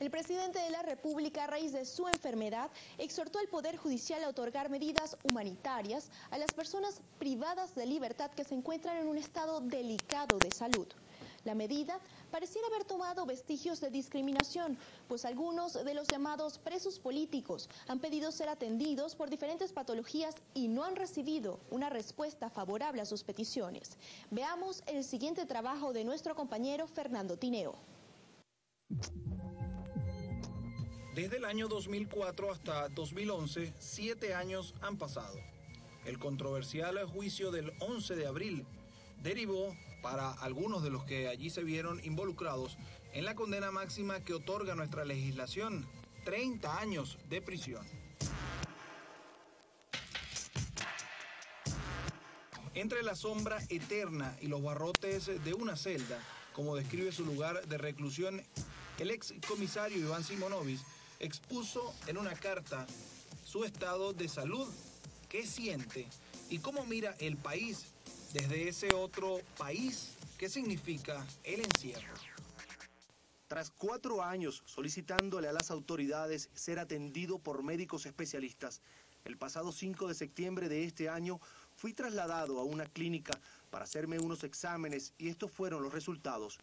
El presidente de la República, a raíz de su enfermedad, exhortó al Poder Judicial a otorgar medidas humanitarias a las personas privadas de libertad que se encuentran en un estado delicado de salud. La medida pareciera haber tomado vestigios de discriminación, pues algunos de los llamados presos políticos han pedido ser atendidos por diferentes patologías y no han recibido una respuesta favorable a sus peticiones. Veamos el siguiente trabajo de nuestro compañero Fernando Tineo. Desde el año 2004 hasta 2011, 7 años han pasado. El controversial juicio del 11 de abril derivó para algunos de los que allí se vieron involucrados en la condena máxima que otorga nuestra legislación, 30 años de prisión. Entre la sombra eterna y los barrotes de una celda, como describe su lugar de reclusión, el ex comisario Iván Simonovic expuso en una carta su estado de salud, qué siente y cómo mira el país desde ese otro país, qué significa el encierro. Tras 4 años solicitándole a las autoridades ser atendido por médicos especialistas, el pasado 5 de septiembre de este año fui trasladado a una clínica para hacerme unos exámenes y estos fueron los resultados.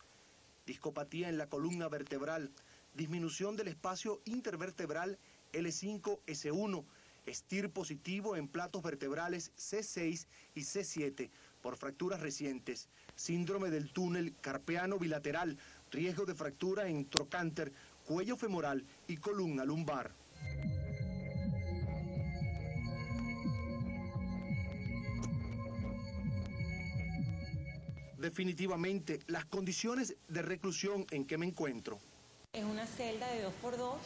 Discopatía en la columna vertebral, disminución del espacio intervertebral L5-S1, STIR positivo en platos vertebrales C6 y C7 por fracturas recientes, síndrome del túnel carpiano bilateral, riesgo de fractura en trocánter, cuello femoral y columna lumbar. Definitivamente, las condiciones de reclusión en que me encuentro. Es una celda de 2x2,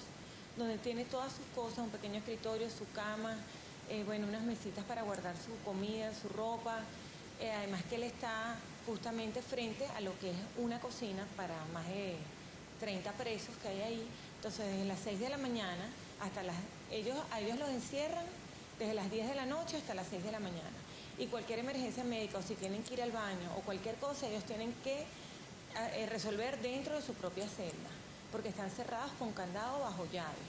donde tiene todas sus cosas, un pequeño escritorio, su cama, unas mesitas para guardar su comida, su ropa. Además que él está justamente frente a lo que es una cocina para más de 30 presos que hay ahí. Entonces, desde las 6 de la mañana hasta a ellos los encierran desde las 10 de la noche hasta las 6 de la mañana. Y cualquier emergencia médica o si tienen que ir al baño o cualquier cosa, ellos tienen que resolver dentro de su propia celda, porque están cerrados con candado bajo llave.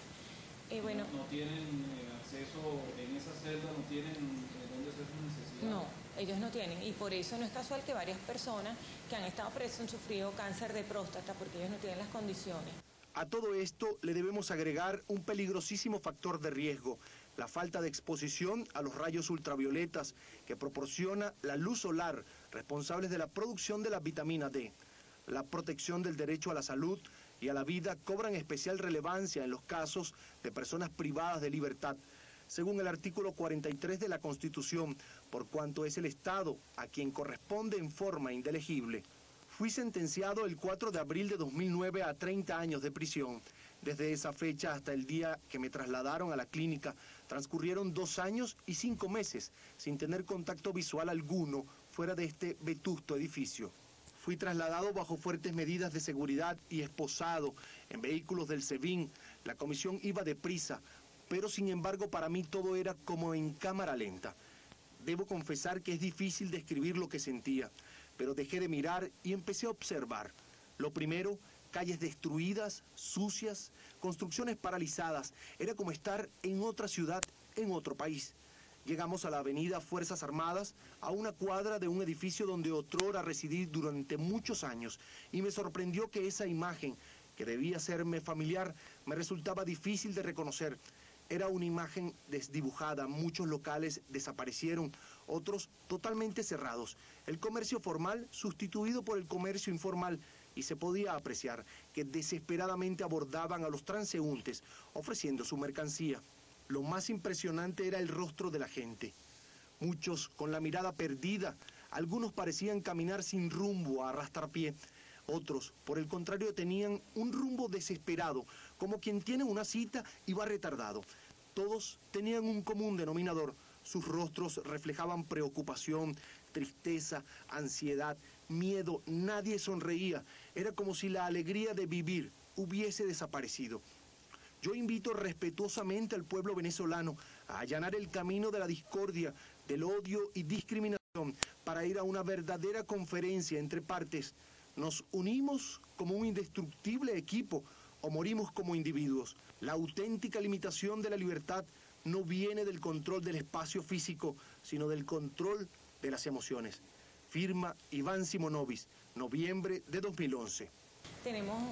No tienen acceso en esa celda, no tienen dónde hacer sus necesidades. No, ellos no tienen, y por eso no es casual que varias personas que han estado presas han sufrido cáncer de próstata, porque ellos no tienen las condiciones. A todo esto le debemos agregar un peligrosísimo factor de riesgo, la falta de exposición a los rayos ultravioletas que proporciona la luz solar, responsables de la producción de la vitamina D. La protección del derecho a la salud y a la vida cobran especial relevancia en los casos de personas privadas de libertad, según el artículo 43 de la Constitución, por cuanto es el Estado a quien corresponde en forma indelegible. Fui sentenciado el 4 de abril de 2009 a 30 años de prisión. Desde esa fecha hasta el día que me trasladaron a la clínica, transcurrieron 2 años y 5 meses sin tener contacto visual alguno fuera de este vetusto edificio. Fui trasladado bajo fuertes medidas de seguridad y esposado en vehículos del SEBIN. La comisión iba deprisa, pero sin embargo para mí todo era como en cámara lenta. Debo confesar que es difícil describir lo que sentía, pero dejé de mirar y empecé a observar. Lo primero, calles destruidas, sucias, construcciones paralizadas. Era como estar en otra ciudad, en otro país. Llegamos a la avenida Fuerzas Armadas, a una cuadra de un edificio donde otrora residí durante muchos años, y me sorprendió que esa imagen, que debía serme familiar, me resultaba difícil de reconocer. Era una imagen desdibujada, muchos locales desaparecieron, otros totalmente cerrados. El comercio formal sustituido por el comercio informal, y se podía apreciar que desesperadamente abordaban a los transeúntes ofreciendo su mercancía. Lo más impresionante era el rostro de la gente. Muchos con la mirada perdida, algunos parecían caminar sin rumbo a arrastrapie. Otros, por el contrario, tenían un rumbo desesperado, como quien tiene una cita y va retardado. Todos tenían un común denominador. Sus rostros reflejaban preocupación, tristeza, ansiedad, miedo. Nadie sonreía. Era como si la alegría de vivir hubiese desaparecido. Yo invito respetuosamente al pueblo venezolano a allanar el camino de la discordia, del odio y discriminación para ir a una verdadera conferencia entre partes. Nos unimos como un indestructible equipo, o morimos como individuos. La auténtica limitación de la libertad no viene del control del espacio físico, sino del control de las emociones. Firma Iván Simonovic, noviembre de 2011. Tenemos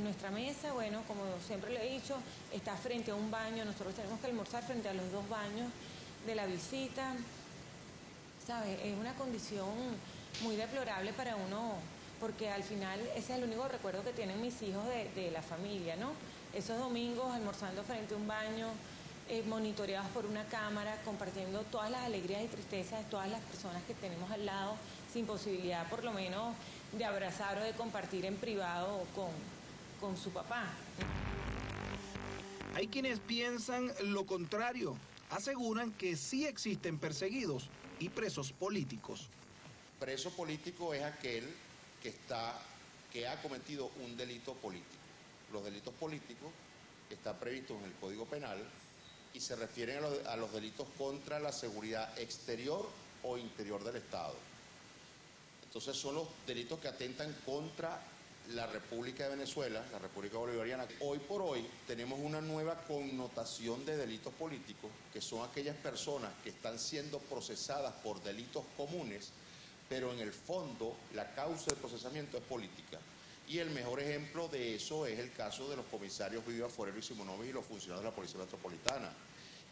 nuestra mesa, bueno, como siempre le he dicho, está frente a un baño. Nosotros tenemos que almorzar frente a los dos baños de la visita. ¿Sabes? Es una condición muy deplorable para uno, porque al final ese es el único recuerdo que tienen mis hijos de la familia, ¿no? Esos domingos almorzando frente a un baño, monitoreados por una cámara, compartiendo todas las alegrías y tristezas de todas las personas que tenemos al lado, sin posibilidad por lo menos de abrazar o de compartir en privado con su papá. Hay quienes piensan lo contrario. Aseguran que sí existen perseguidos y presos políticos. Preso político es aquel que ha cometido un delito político. Los delitos políticos están previstos en el Código Penal y se refieren a los delitos contra la seguridad exterior o interior del Estado. Entonces son los delitos que atentan contra la República de Venezuela, la República Bolivariana. Hoy por hoy tenemos una nueva connotación de delitos políticos, que son aquellas personas que están siendo procesadas por delitos comunes, pero en el fondo la causa de procesamiento es política. Y el mejor ejemplo de eso es el caso de los comisarios Viva, Forero y Simonovic y los funcionarios de la Policía Metropolitana.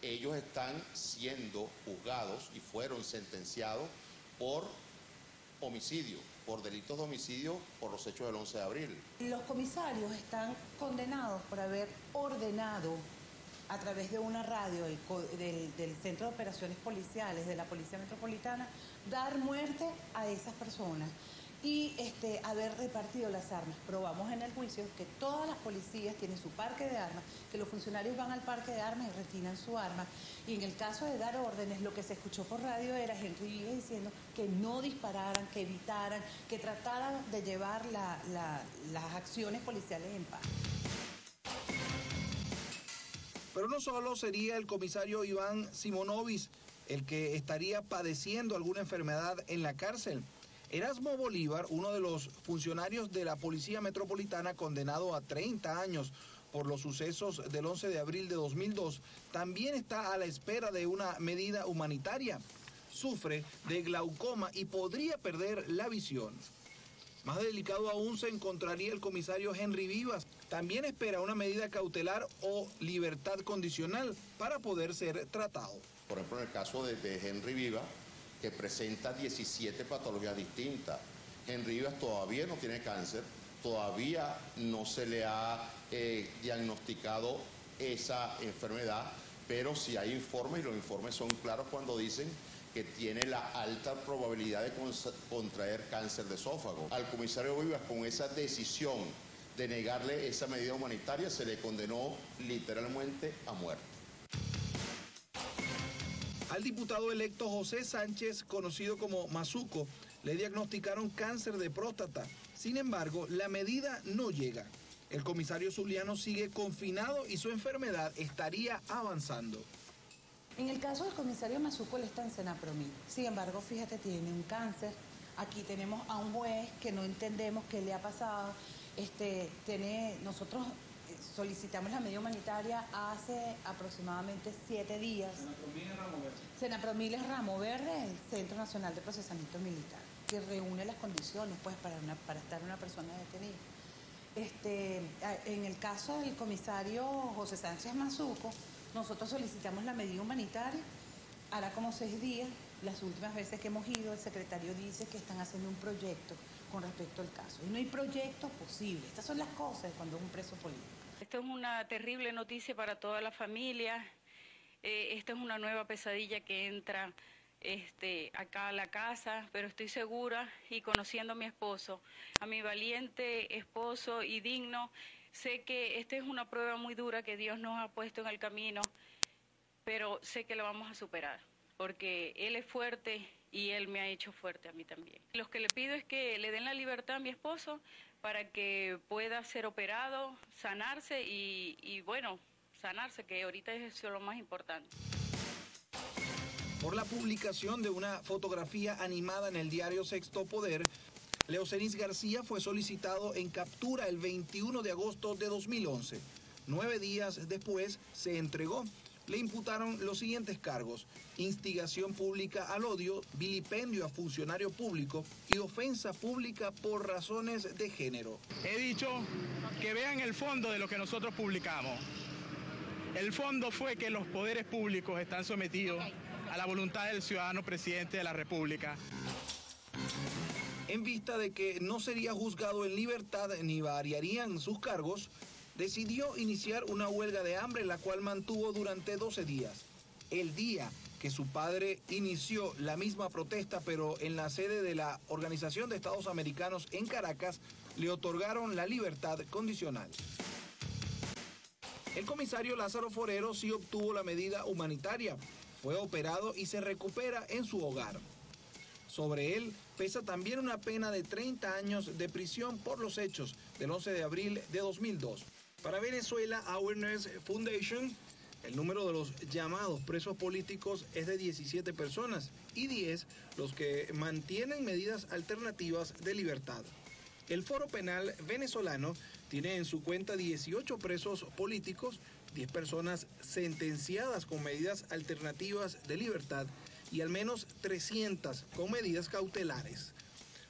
Ellos están siendo juzgados y fueron sentenciados por homicidio, por delitos de homicidio por los hechos del 11 de abril. Los comisarios están condenados por haber ordenado a través de una radio del Centro de Operaciones Policiales de la Policía Metropolitana dar muerte a esas personas y haber repartido las armas. Probamos en el juicio que todas las policías tienen su parque de armas, que los funcionarios van al parque de armas y retiran su arma. Y en el caso de dar órdenes, lo que se escuchó por radio era Henry Vives diciendo que no dispararan, que evitaran, que trataran de llevar las acciones policiales en paz. Pero no solo sería el comisario Iván Simonovic el que estaría padeciendo alguna enfermedad en la cárcel. Erasmo Bolívar, uno de los funcionarios de la Policía Metropolitana condenado a 30 años por los sucesos del 11 de abril de 2002, también está a la espera de una medida humanitaria. Sufre de glaucoma y podría perder la visión. Más delicado aún se encontraría el comisario Henry Vivas. También espera una medida cautelar o libertad condicional para poder ser tratado. Por ejemplo, en el caso de Henry Vivas, que presenta 17 patologías distintas. Henry Vivas todavía no tiene cáncer, todavía no se le ha diagnosticado esa enfermedad, pero sí hay informes, y los informes son claros cuando dicen que tiene la alta probabilidad de contraer cáncer de esófago. Al comisario Vivas, con esa decisión de negarle esa medida humanitaria, se le condenó literalmente a muerte. Al diputado electo José Sánchez, conocido como Mazuco, le diagnosticaron cáncer de próstata. Sin embargo, la medida no llega. El comisario zuliano sigue confinado y su enfermedad estaría avanzando. En el caso del comisario Mazuco, él está en Senapromil. Sin embargo, fíjate, tiene un cáncer. Aquí tenemos a un juez que no entendemos qué le ha pasado. Nosotros solicitamos la medida humanitaria hace aproximadamente 7 días. Senapromil es Ramo Verde, el Centro Nacional de Procesamiento Militar, que reúne las condiciones pues, para estar una persona detenida. En el caso del comisario José Sánchez Mazuco, nosotros solicitamos la medida humanitaria, hará como 6 días. Las últimas veces que hemos ido, el secretario dice que están haciendo un proyecto con respecto al caso. Y no hay proyecto posible. Estas son las cosas cuando es un preso político. Esto es una terrible noticia para toda la familia. Esta es una nueva pesadilla que entra acá a la casa, pero estoy segura y conociendo a mi esposo, a mi valiente esposo y digno, sé que esta es una prueba muy dura que Dios nos ha puesto en el camino, pero sé que la vamos a superar, porque Él es fuerte y Él me ha hecho fuerte a mí también. Lo que le pido es que le den la libertad a mi esposo para que pueda ser operado, sanarse y bueno, sanarse, que ahorita es eso lo más importante. Por la publicación de una fotografía animada en el diario Sexto Poder, Leocenis García fue solicitado en captura el 21 de agosto de 2011. 9 días después se entregó. Le imputaron los siguientes cargos: instigación pública al odio, vilipendio a funcionario público y ofensa pública por razones de género. He dicho que vean el fondo de lo que nosotros publicamos. El fondo fue que los poderes públicos están sometidos a la voluntad del ciudadano presidente de la República. En vista de que no sería juzgado en libertad ni variarían sus cargos, decidió iniciar una huelga de hambre, la cual mantuvo durante 12 días. El día que su padre inició la misma protesta, pero en la sede de la Organización de Estados Americanos en Caracas, le otorgaron la libertad condicional. El comisario Lázaro Forero sí obtuvo la medida humanitaria. Fue operado y se recupera en su hogar. Sobre él pesa también una pena de 30 años de prisión por los hechos del 11 de abril de 2002. Para Venezuela Awareness Foundation, el número de los llamados presos políticos es de 17 personas y 10 los que mantienen medidas alternativas de libertad. El Foro Penal venezolano tiene en su cuenta 18 presos políticos, 10 personas sentenciadas con medidas alternativas de libertad y al menos 300 con medidas cautelares.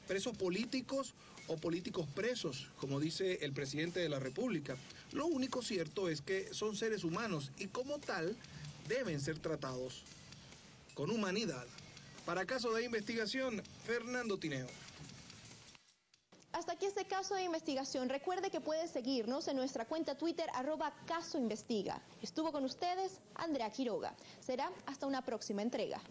Presos políticos o políticos presos, como dice el presidente de la República. Lo único cierto es que son seres humanos y como tal deben ser tratados con humanidad. Para Caso de Investigación, Fernando Tineo. Hasta aquí este caso de investigación. Recuerde que puede seguirnos en nuestra cuenta Twitter @casoinvestiga. Estuvo con ustedes Andrea Quiroga. Será hasta una próxima entrega.